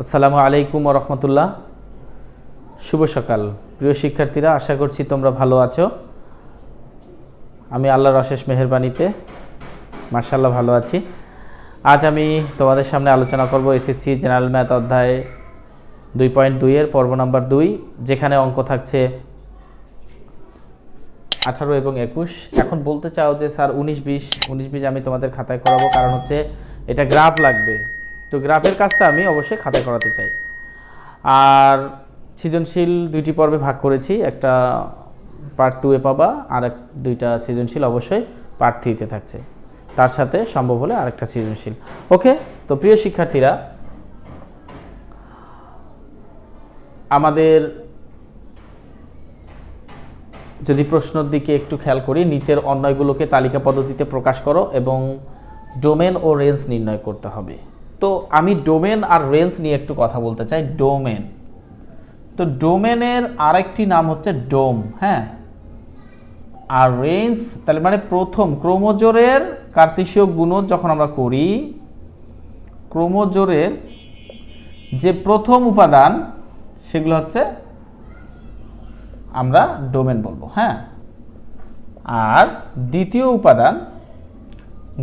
আসসালামু আলাইকুম ওয়া রাহমাতুল্লাহ। শুভ সকাল প্রিয় শিক্ষার্থীরা, আশা করছি তোমরা ভালো আছো। আমি আল্লাহর অশেষ মেহেরবানিতে মাশাআল্লাহ ভালো আছি। আজ আমি তোমাদের সামনে আলোচনা করব এসএসসি জেনারেল ম্যাথ অধ্যায় 2.2 এর পর্ব নাম্বার 2, যেখানে অঙ্ক থাকছে 18 এবং 21। এখন বলতে চাও যে স্যার 19-20 আমি তোমাদের খাতায় করাবো, কারণ হচ্ছে এটা গ্রাফ লাগবে। তো গ্রাফের কাজটা আমি অবশ্যই খাতায় করাতে চাই। আর সৃজনশীল দুইটি পর্বে ভাগ করেছি, একটা পার্ট 2 এ পাবা, আর দুইটা সৃজনশীল অবশ্যই পার্ট 3 তে থাকছে, তার সাথে সম্ভব হলে আরেকটা সৃজনশীল। ওকে, তো প্রিয় শিক্ষার্থীরা, আমাদের যদি প্রশ্নের দিকে একটু খেয়াল করি, নিচের অন্যয়গুলোকে তালিকা পদ্ধতিতে প্রকাশ করো এবং ডোমেন ও রেঞ্জ নির্ণয় করতে হবে। তো আমি ডোমেন আর রেঞ্জ নিয়ে একটু কথা বলতে চাই। ডোমেন, তো ডোমেনের আরেকটি নাম হচ্ছে ডোম, হ্যাঁ। আর রেঞ্জ তাহলে মানে প্রথম ক্রোমোজোরের কার্তেশীয় গুণন যখন আমরা করি, ক্রোমোজোরের যে প্রথম উপাদান সেগুলো হচ্ছে আমরা ডোমেন বলবো, হ্যাঁ। আর দ্বিতীয় উপাদান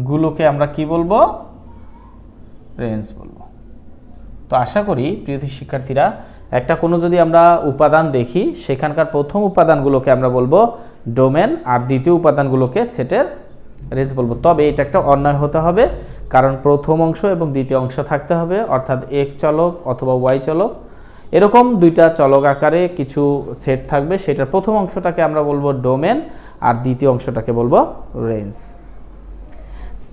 গুলোকে আমরা কি বলবো? রেঞ্জ বলবো। তো আশা করি প্রিয় শিক্ষার্থীরা, একটা কোনো যদি আমরা উপাদান দেখি, সেখানকার প্রথম উপাদানগুলোকে আমরা বলবো ডোমেন, আর দ্বিতীয় উপাদানগুলোকে সেটের রেঞ্জ বলবো। তবে এটা একটা অন্যয় হতে হবে, কারণ প্রথম অংশ এবং দ্বিতীয় অংশ থাকতে হবে, অর্থাৎ এক চলক অথবা ওয়াই চলক, এরকম দুইটা চলক আকারে কিছু সেট থাকবে। সেটার প্রথম অংশটাকে আমরা বলবো ডোমেন, আর দ্বিতীয় অংশটাকে বলবো রেঞ্জ।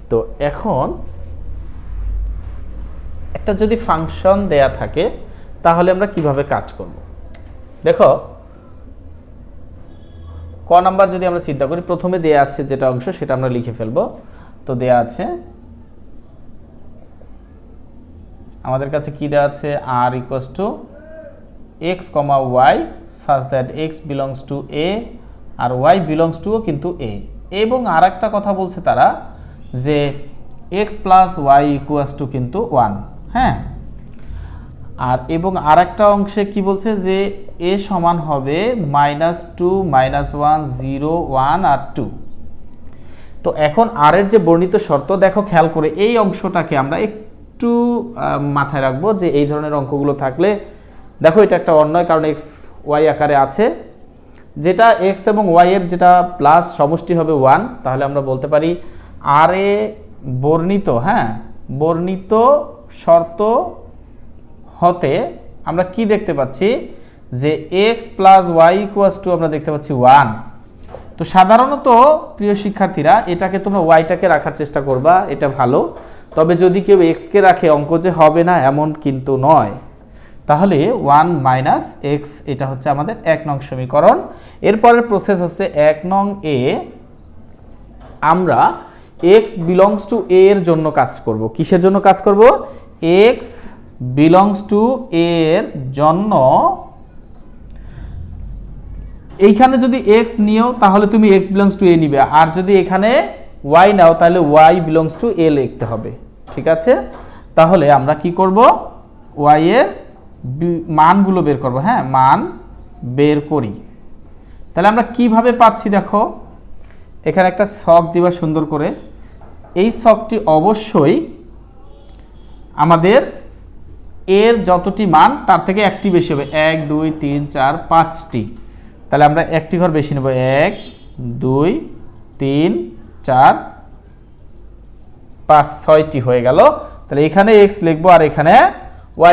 তো এখন একটা যদি ফাংশন দেয়া থাকে, তাহলে আমরা কিভাবে কাজ করব? দেখো, ক নাম্বার যদি আমরা চিন্তা করি, প্রথমে দেয়া আছে যেটা অংশ সেটা আমরা লিখে ফেলবো। তো দেয়া আছে, আমাদের কাছে কি দেয়া আছে? r equals to x, y such that x belongs to a R y belongs to কিন্তু a। এবং আর একটা কথা বলছে তারা যে x plus y equals to কিন্তু 1, হ্যাঁ। আর এবং আর একটা অংশে কি বলছে যে a সমান হবে -2, -1, 0, 1 আর 2। তো এখন আর এর যে বর্ণিত শর্ত দেখো খেয়াল করে, এই অংশটাকে আমরা একটু মাথায় রাখবো যে এই ধরনের অঙ্কগুলো থাকলে দেখো এটা একটা অন্যয়, কারণ x y আকারে আছে, যেটা x এবং y এর যেটা প্লাস সমষ্টি হবে 1। তাহলে আমরা বলতে পারি আর এ বর্ণিত, হ্যাঁ, বর্ণিত শর্ত হতে আমরা কি দেখতে পাচ্ছি যে x plus y equals to আমরা দেখতে পাচ্ছি 1। তো সাধারণত প্রিয় শিক্ষার্থীরা, এটাকে তোমরা ওয়াইটাকে রাখার চেষ্টা করবা, এটা ভালো। তবে যদি কেউ x কে রাখে, অঙ্ক যে হবে না এমন কিন্তু নয়। তাহলে 1 মাইনাস x, এটা হচ্ছে আমাদের 1 নং সমীকরণ। এরপরের প্রসেস হচ্ছে 1 নং এ আমরা x বিলংস টু a এর জন্য কাজ করব। কিসের জন্য কাজ করব? x বিলংস টু a এর জন্য। এইখানে যদি x নিও তাহলে তুমি x বিলংস টু a নিবে, আর যদি এখানে y নাও তাহলে y বিলংস টু a লিখতে হবে, ঠিক আছে? তাহলে আমরা কি করব? y এর মানগুলো বের করব, হ্যাঁ, মান বের করি। তাহলে আমরা কিভাবে পাচ্ছি দেখো, এখানে একটা ছক দিবা সুন্দর করে। এই ছকটি অবশ্যই আমাদের এর যতটি মান তার থেকে একটি বেশি হবে, 1 2 3 4 5টি। তাহলে আমরা একটি ঘর বেশি নেব, 1 2 3 4 5 6টি হয়ে গেল। তাহলে এখানে x লিখবো আর এখানে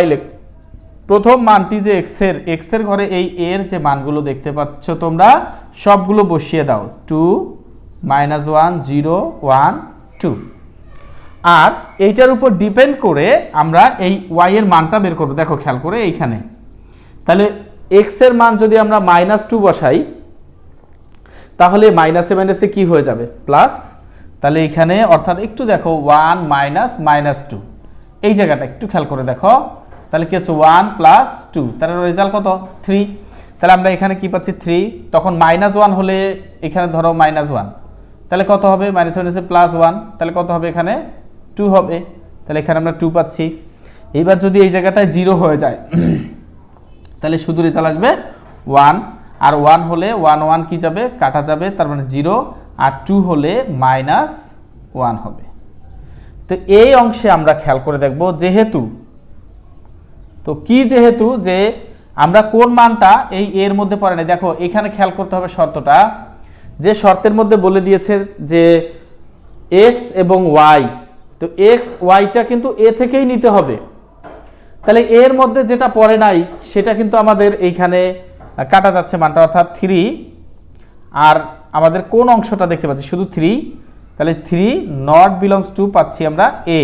y লিখবো। প্রথম মানটি যে x এর ঘরে এই এর যে মানগুলো দেখতে পাচ্ছ তোমরা, সবগুলো বসিয়ে দাও। 2 -1 0 1 2। আর এইটার উপর ডিপেন্ড করে আমরা এই y এর মানটা বের করব। দেখো খেয়াল করে এইখানে, তাহলে x এর মান যদি আমরা -2 বসাই, তাহলে মাইনাসে মাইনাসে কি হয়ে যাবে? প্লাস। তাহলে এখানে অর্থাৎ একটু দেখো 1 -2, এই জায়গাটা একটু খেয়াল করে দেখো। তাহলে কি হচ্ছে 1 + 2, তার রেজাল্ট কত? 3। তাহলে আমরা এখানে কি পাচ্ছি? 3। তখন -1 হলে এখানে ধরো -1, তাহলে কত হবে? -1 + 1, তাহলে কত হবে? এখানে 2 হবে। তাহলে এখানে আমরা 2 পাচ্ছি। এইবার যদি এই জায়গাটায় 0 হয়ে যায় তাহলে শুধু রেজাল্ট আসবে 1, আর 1 হলে 1 1 কি যাবে, কাটা যাবে, তার মানে 0, আর 2 হলে -1 হবে। তো এই অংশে আমরা খেয়াল করে দেখব, যেহেতু যে আমরা কোন মানটা এই এর মধ্যে পড়ে নাই, দেখো এখানে খেয়াল করতে হবে শর্তটা, যে শর্তের মধ্যে বলে দিয়েছে যে x এবং y, তো x yটা কিন্তু a থেকেই নিতে হবে, তাহলে এর মধ্যে যেটা পড়ে নাই সেটা কিন্তু আমাদের এইখানে কাটা যাচ্ছে মানটা, অর্থাৎ 3, আর আমাদের কোন অংশটা দেখতে পাচ্ছি শুধু 3, তাহলে 3 নট বিলংস টু পাচ্ছি আমরা a।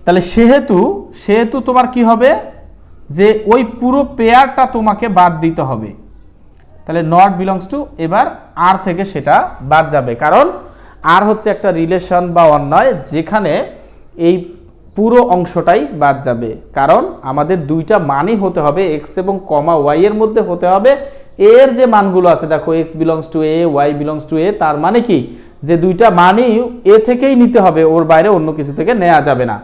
তাহলে সেহেতু তোমার কি হবে, যে ওই পুরো পেয়ারটা তোমাকে বাদ দিতে হবে, তাহলে নট বিলংস টু, এবার আর থেকে সেটা বাদ যাবে, কারণ আর হচ্ছে একটা রিলেশন বা অন্যয় যেখানে এই পুরো অংশটাই বাদ যাবে, কারণ আমাদের দুইটা মানই হতে হবে x এবং y এর মধ্যে হতে হবে এর যে মানগুলো আছে, দেখো x belongs to a, y belongs to a, তার মানে কি যে দুইটা মানই a থেকেই নিতে হবে, ওর বাইরে অন্য কিছু থেকে নেওয়া যাবে না।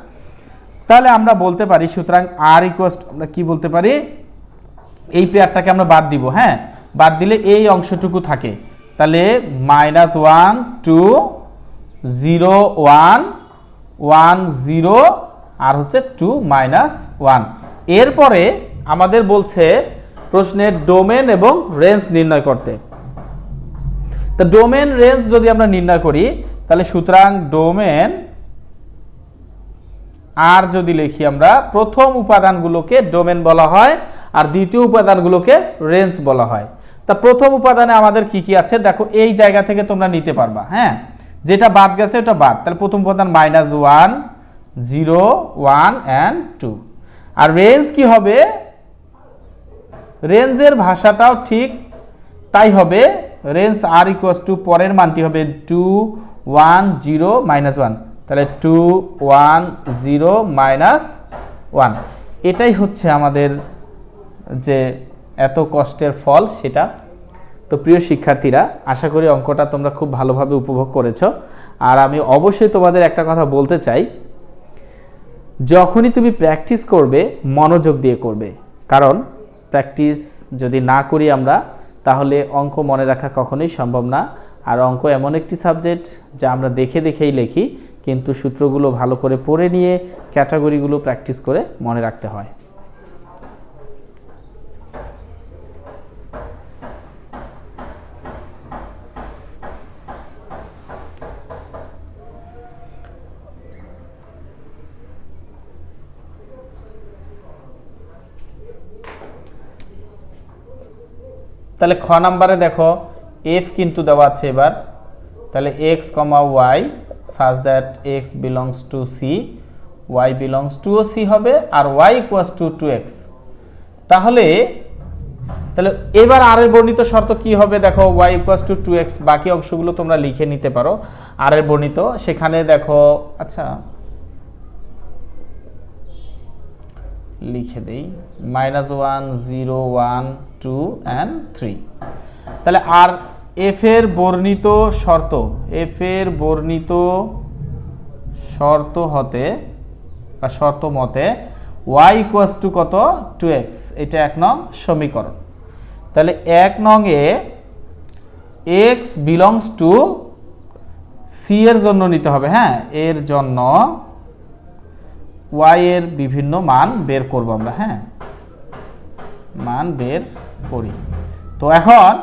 তাহলে আমরা বলতে পারি, সুতরাং r ইকুয়ালস আমরা কি বলতে পারি, এই পেয়ারটাকে আমরা বাদ দিব, হ্যাঁ, বাদ দিলে এই অংশটুকু থাকে, তাহলে -1 2 0 1 1 0 আর হচ্ছে 2 -1। এরপরে আমাদের বলছে প্রশ্নের ডোমেন এবং রেঞ্জ নির্ণয় করতে। তো ডোমেন রেঞ্জ যদি আমরা নির্ণয় করি, তাহলে সুতরাং ডোমেন আর যদি লিখি আমরা, প্রথম উপাদানগুলোকে ডোমেন বলা হয় আর দ্বিতীয় উপাদানগুলোকে রেঞ্জ বলা হয়। তা প্রথম উপাদানে আমাদের কি কি আছে, দেখো এই জায়গা থেকে তোমরা নিতে পারবা, হ্যাঁ, যেটা বাদ গেছে ওটা বাদ, তাহলে প্রথম উপাদান -1 0 1 and 2। আর রেঞ্জ কি হবে, রেঞ্জের ভাষাটাও ঠিক তাই হবে, রেঞ্জ r ইকুয়ালস টু পরের মানটি হবে 2 1 0 -1, তাহলে 2 1 0 -1। এটাই হচ্ছে আমাদের যে এত কষ্টের ফল সেটা। তো প্রিয় শিক্ষার্থীরা, আশা করি অঙ্কটা তোমরা খুব ভালোভাবে উপভোগ করেছো। আর আমি অবশ্যই তোমাদের একটা কথা বলতে চাই, যখনই তুমি প্র্যাকটিস করবে মনোযোগ দিয়ে করবে, কারণ প্র্যাকটিস যদি না করি আমরা, তাহলে অঙ্ক মনে রাখা কখনোই সম্ভব না। আর অঙ্ক এমন একটি সাবজেক্ট যা আমরা দেখেই লিখি, কিন্তু সূত্রগুলো ভালো করে পড়ে নিয়ে ক্যাটাগরিগুলো প্র্যাকটিস করে মনে রাখতে হয়। তাহলে খ নাম্বারে দেখো f কিন্তু দেওয়া আছে এবার, তাহলে x, y such that x belongs to c, y belongs to c হবে, আর y equals to 2x। তাহলে এবার আর এর বর্ণিত শর্ত কি হবে, দেখো y equals to 2x, বাকি অংশগুলো তোমরা লিখে নিতে পারো আর এর বর্ণিত, সেখানে দেখো, আচ্ছা লিখে দেই, -1 0 1 2 and 3। তাহলে আর f এর বর্ণিত শর্ত হতে বা শর্ত মতে y ইকুয়ালস টু কত, 2x, এটা 1 নং সমীকরণ। তাহলে 1 নং এ x বিলংস টু c এর জন্য নিতে হবে, হ্যাঁ, এর জন্য y এর বিভিন্ন মান বের করব আমরা, হ্যাঁ, মান বের করি। তো এখন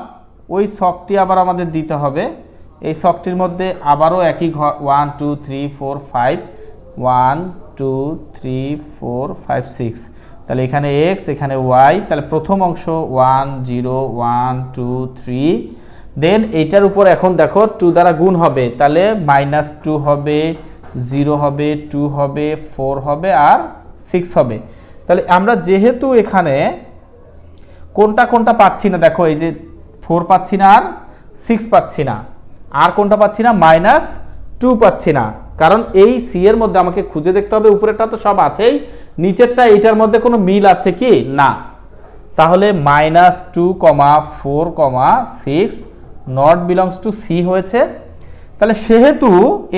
ওই ছকটি আবার আমাদের দিতে হবে, এই ছকটির মধ্যে আবারও একই 1 2 3 4 5 1 2 3 4 5 6, তাহলে এখানে x এখানে y, তাহলে প্রথম অংশ 1 0 1 2 3, দেন এইটার উপর এখন দেখো 2 দ্বারা গুণ হবে, তাহলে -2 হবে, 0 হবে, 2 হবে, 4 হবে আর 6 হবে। তাহলে আমরা যেহেতু এখানে কোনটা পাচ্ছি না, দেখো এই যে 4 পাচ্ছি না আর 6 পাচ্ছি না, আর কোনটা পাচ্ছি না, -2 পাচ্ছি না, কারণ এই c এর মধ্যে আমাকে খুঁজে দেখতে হবে, উপরেরটা তো সব আছেই, নিচেরটা এইটার মধ্যে কোনো মিল আছে কি না, তাহলে -2, 4, 6 নট বিলংস টু c হয়েছে। তাহলে সেহেতু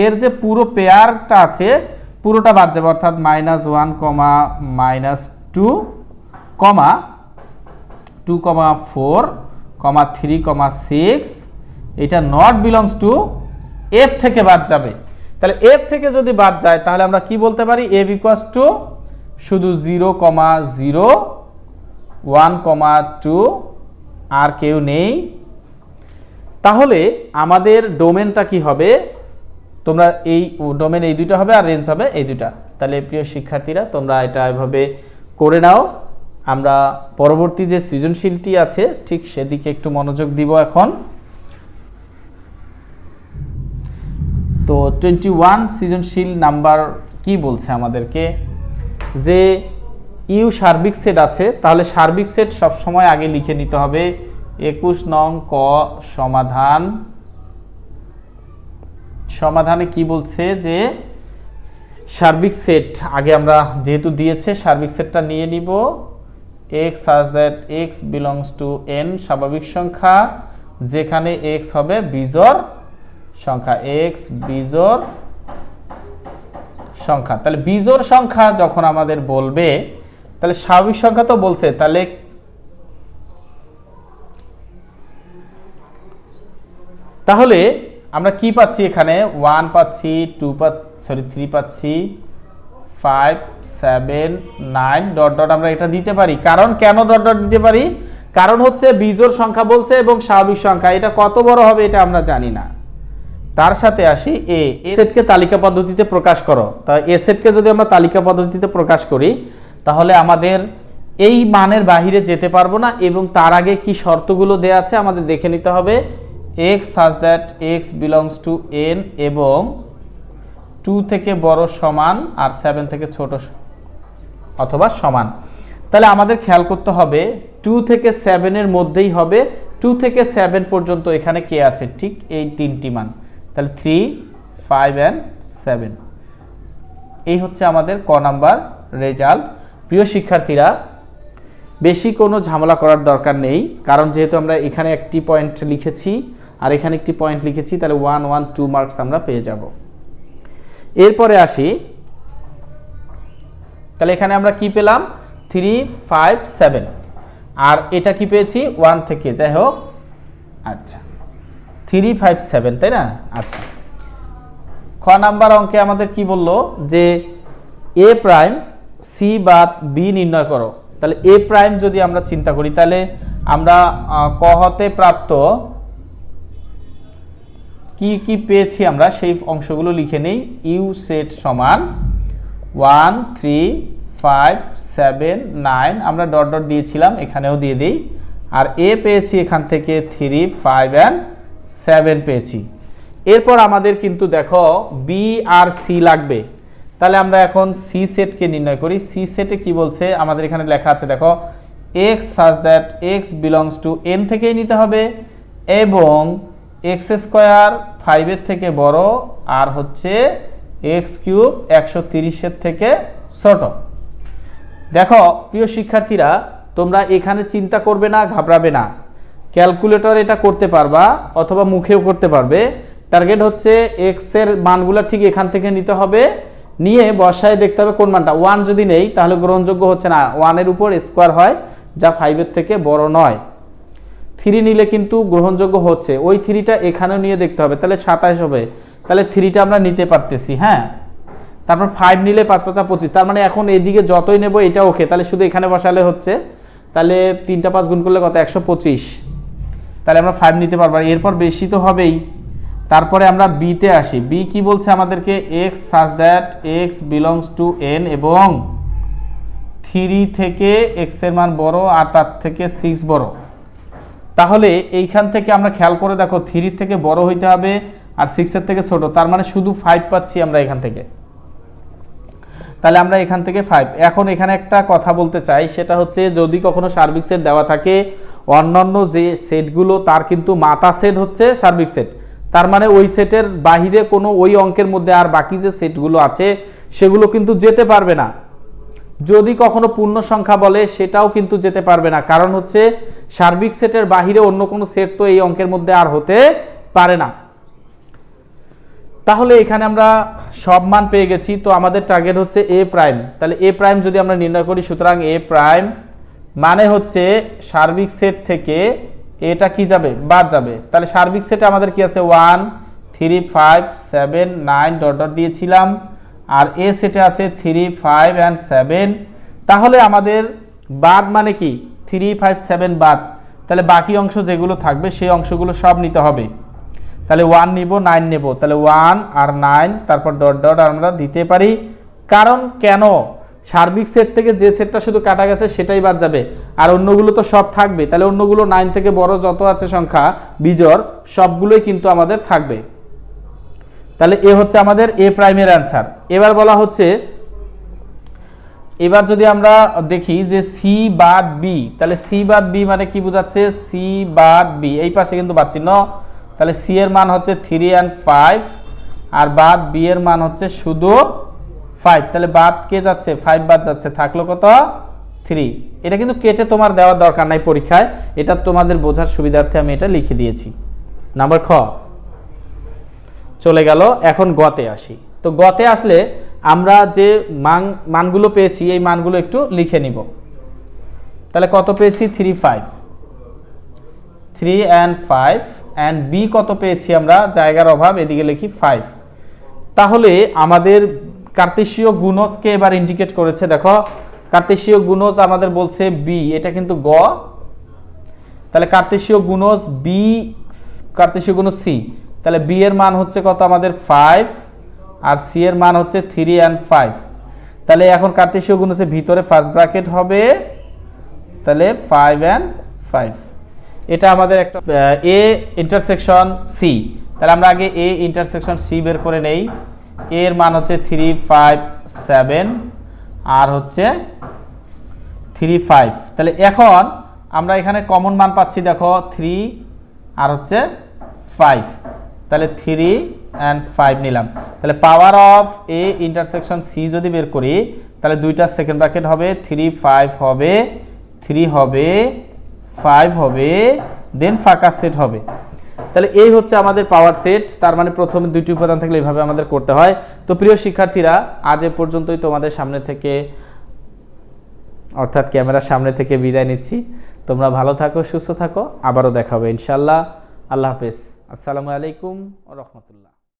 এর যে পুরো পেয়ারটা আছে পুরোটা বাদ যাবে, অর্থাৎ -1, -2, 2,4, 3,6, এটা নট বিলংস টু এফ থেকে বাদ যাবে। তাহলে এফ থেকে যদি বাদ যায় তাহলে আমরা কি বলতে পারি, এফ ইকুয়ালস টু শুধু 0,0, 1,2, আর কেউ নেই। তাহলে আমাদের ডোমেনটা কি হবে, তোমরা এই ডোমেন এই দুইটা হবে আর রেঞ্জ হবে এই দুইটা। তাহলে প্রিয় শিক্ষার্থীরা তোমরা এটা এভাবে করে নাও। আমরা পরবর্তী যে সৃজনশীলটি আছে ঠিক সেদিকে একটু মনোযোগ দিব এখন। তো 21 সৃজনশীল নাম্বার কি বলছে আমাদেরকে, যে ইউ সার্বিক সেট আছে, তাহলে সার্বিক সেট সবসময় আগে লিখে নিতে হবে। 21 নং ক সমাধানে কি বলছে, যে সার্বিক সেট আগে আমরা যেহেতু দিয়েছে সার্বিক সেটটা নিয়ে নিব। x such that x belongs to n স্বাভাবিক সংখ্যা, যেখানে x হবে বিজোড় সংখ্যা, x বিজোড় সংখ্যা। তাহলে বিজোড় সংখ্যা যখন আমাদের বলবে, তাহলে স্বাভাবিক সংখ্যা তো বলছে, তাহলে আমরা কি পাচ্ছি এখানে, 1 পাচ্ছি, 3 পাচ্ছি, 5, 7, 9 ডট ডট আমরা এটা দিতে পারি। কারণ কেন ডট ডট দিতে পারি, কারণ হচ্ছে বিজোড় সংখ্যা বলছে এবং স্বাভাবিক সংখ্যা, এটা কত বড় হবে এটা আমরা জানি না। তার সাথে আসি এ সেটকে তালিকা পদ্ধতিতে প্রকাশ করো। তাই এ সেটকে যদি আমরা তালিকা পদ্ধতিতে প্রকাশ করি তাহলে আমাদের এই মানের বাহিরে যেতে পারবো না, এবং তার আগে কি শর্তগুলো দেয়া আছে আমাদের দেখে নিতে হবে। x such that x belongs to n এবং 2 থেকে বড় সমান আর 7 থেকে ছোট অথবা সমান। তাহলে আমাদের খেয়াল করতে হবে 2 থেকে 7 এর মধ্যেই হবে। 2 থেকে 7 পর্যন্ত এখানে কে আছে, ঠিক এই তিনটি মান, তাহলে 3, 5 and 7। এই হচ্ছে আমাদের ক নাম্বার রেজাল্ট। প্রিয় শিক্ষার্থীরা বেশি কোনো ঝামেলা করার দরকার নেই, কারণ যেহেতু আমরা এখানে একটি পয়েন্ট লিখেছি আর এখানে একটি পয়েন্ট লিখেছি, তাহলে 1, 1, 2 মার্কস আমরা পেয়ে যাব। এরপরে আসি, তাহলে এখানে আমরা কি পেলাম, 3, 5, 7, আর এটা কি পেয়েছি 1 থেকে, যাই হোক, আচ্ছা 3, 5, 7, তাই না। আচ্ছা, খ নাম্বার অঙ্কে আমাদের কি বললো, যে এ প্রাইম সি বাদ বি নির্ণয় করো। তাহলে এ প্রাইম যদি আমরা চিন্তা করি, তাহলে আমরা ক হতে প্রাপ্ত কি কি পেয়েছি আমরা সেই অংশগুলো লিখে নেই। ইউ সেট সমান 1, 3, 5, 7, 9, আমরা ডট ডট দিয়েছিলাম, এখানেও দিয়ে দিই। আর এ পেয়েছি এখান থেকে 3, 5 and 7 পেয়েছি। এরপর আমাদের কিন্তু দেখো বি আর সি লাগবে। তাহলে আমরা এখন সি সেটকে নির্ণয় করি। সি সেটে কি বলছে আমাদের এখানে লেখা আছে, দেখো x such that x belongs to n থেকেই নিতে হবে, এবং x স্কয়ার 5 এর থেকে বড়, আর হচ্ছে x কিউব 130 এর থেকে ছোট। দেখো প্রিয় শিক্ষার্থীরা তোমরা এখানে চিন্তা করবে না, ঘাবড়াবে না, ক্যালকুলেটর এটা করতে পারবা অথবা মুখেও করতে পারবে। টার্গেট হচ্ছে x এর মানগুলো ঠিক এখান থেকে নিতে হবে, নিয়ে বসায় দেখতে হবে কোন মানটা। 1 যদি নেই তাহলে গ্রহণযোগ্য হচ্ছে না, 1 এর উপর স্কয়ার হয় যা 5 এর থেকে বড় নয়। 3 নিলে কিন্তু গ্রহণযোগ্য হচ্ছে, ওই 3টা এখানেও নিয়ে দেখতে হবে, তাহলে 27 হবে। তাহলে 3টা আমরা নিতে পারতেছি, হ্যাঁ। তারপর 5 নিলে 5, 5, 25, তার মানে এখন এইদিকে যতই নেব এটা ওকে, তাহলে শুধু এখানে বসালে হচ্ছে। তাহলে 3টা 5 গুণ করলে কত, 125, তাহলে আমরা 5 নিতে পারবো। এরপর বেশি তো হবেই। তারপরে আমরা বি তে আসি। বি কি বলছে আমাদেরকে, x such that x belongs to n এবং 3 থেকে x এর মান বড় আর তার থেকে 6 বড়। তাহলে এইখান থেকে আমরা খেয়াল করে দেখো 3 থেকে বড় হইতে হবে আর 6 এর থেকে ছোট, তার মানে শুধু 5 পাচ্ছি আমরা এখান থেকে। তাহলে আমরা এখান থেকে 5। এখন এখানে একটা কথা বলতে চাই, সেটা হচ্ছে যদি কখনো সার্বিক সেট দেওয়া থাকে, অন্যান্য যে সেটগুলো তার কিন্তু মাথা সেট হচ্ছে সার্বিক সেট, তার মানে ওই সেটের বাহিরে কোনো ওই অঙ্কের মধ্যে আর বাকি যে সেটগুলো আছে সেগুলো কিন্তু যেতে পারবে না। যদি কখনো পূর্ণ সংখ্যা বলে সেটাও কিন্তু যেতে পারবে না, কারণ হচ্ছে সার্বিক সেটের বাহিরে অন্য কোনো সেট তো এই অঙ্কের মধ্যে আর হতে পারে না। তাহলে এখানে আমরা সব মান পেয়ে গেছি। তো আমাদের টার্গেট হচ্ছে এ প্রাইম। তাহলে এ প্রাইম যদি আমরা নির্ণয় করি, সুতরাং এ প্রাইম মানে হচ্ছে সার্বিক সেট থেকে এটা কি যাবে, বাদ যাবে। তাহলে সার্বিক সেটে আমাদের কি আছে 1 3 5 7 9 ডট ডট দিয়েছিলাম, আর এ সেটে আছে 3 5 and 7। তাহলে আমাদের বাদ মানে কি 3 5 7 বাদ, তাহলে বাকি অংশ যেগুলো থাকবে সেই অংশগুলো সব নিতে হবে। তাহলে 1 নিব, 9 নেব, তাহলে 1 আর 9 তারপর ডট ডট আমরা দিতে পারি। কারণ কেন, সার্বিক সেট থেকে যে সেটটা শুধু কাটা গেছে সেটাই বাদ যাবে, আর অন্যগুলো তো সব থাকবে। তাহলে অন্যগুলো 9 থেকে বড় যত আছে সংখ্যা বিজোড় সবগুলোই কিন্তু আমাদের থাকবে। তাহলে এ হচ্ছে আমাদের এ প্রাইমের অ্যান্সার। এবার বলা হচ্ছে, এবার যদি আমরা দেখি যে সি বাদ বি, তাহলে সি বাদ বি মানে কি বোঝাচ্ছে, সি বাদ বি এই পাশে কিন্তু বাদ চিহ্ন। তাহলে সি এর মান হচ্ছে 3 and 5, আর বাদ বি এর মান হচ্ছে শুধু 5। তাহলে বাদ কে যাচ্ছে, 5 বাদ যাচ্ছে, থাকলো কত 3। এটা কিন্তু কেটে তোমার দেওয়ার দরকার নাই পরীক্ষায়, এটা তোমাদের বোঝার সুবিধার্থে আমি এটা লিখে দিয়েছি। নাম্বার খ চলে গেল। এখন গতে আসি। তো গতে আসলে আমরা যে মানগুলো পেয়েছি এই মানগুলো একটু লিখে নিব। তাহলে কত পেয়েছি, 3 5, 3 and 5, and বি কত পেয়েছি আমরা, জায়গার অভাব, এদিকে লিখি 5। তাহলে আমাদের কার্তেশীয় গুণজকে এবার ইন্ডিকেট করেছে। দেখো কার্তেশীয় গুণজ আমাদের বলছে বি, এটা কিন্তু গ। তাহলে কার্তেশীয় গুণজ বি, কার্তেশীয় গুণজ সি। তাহলে বি এর মান হচ্ছে কত আমাদের 5, আর সি এর মান হচ্ছে 3 and 5। তাহলে এখন কার্তেশীয় গুণজের ভিতরে ফার্স্ট ব্র্যাকেট হবে, তাহলে 5 and 5। এটা আমাদের একটা এ ইন্টারসেকশন সি। তাহলে আমরা আগে এ ইন্টারসেকশন সি বের করে নেই। এ এর মান হচ্ছে 3 5 7, আর হচ্ছে 3 5। তাহলে এখন আমরা এখানে কমন মান পাচ্ছি, দেখো 3 আর হচ্ছে 5। তাহলে 3 and 5 নিলাম। তাহলে power of A intersection C যদি বের করি, তাহলে দুইটা সেকেন্ড ব্র্যাকেট হবে, 3 5 হবে, 3 হবে, 5 হবে, দেন ফাঁকা সেট হবে। তাহলে এই হচ্ছে আমাদের পাওয়ার সেট। তার মানে প্রথমে দুইটি উপাদান থাকলে এইভাবে আমাদের করতে হয়। তো প্রিয় শিক্ষার্থীরা, আজ এ পর্যন্তই তোমাদের সামনে থেকে, অর্থাৎ ক্যামেরার সামনে থেকে বিদায় নিচ্ছি। তোমরা ভালো থাকো, সুস্থ থাকো, আবারও দেখা হবে ইনশাআল্লাহ। আল্লাহ হাফেজ। আসসালামু আলাইকুম ওয়া রাহমাতুল্লাহ।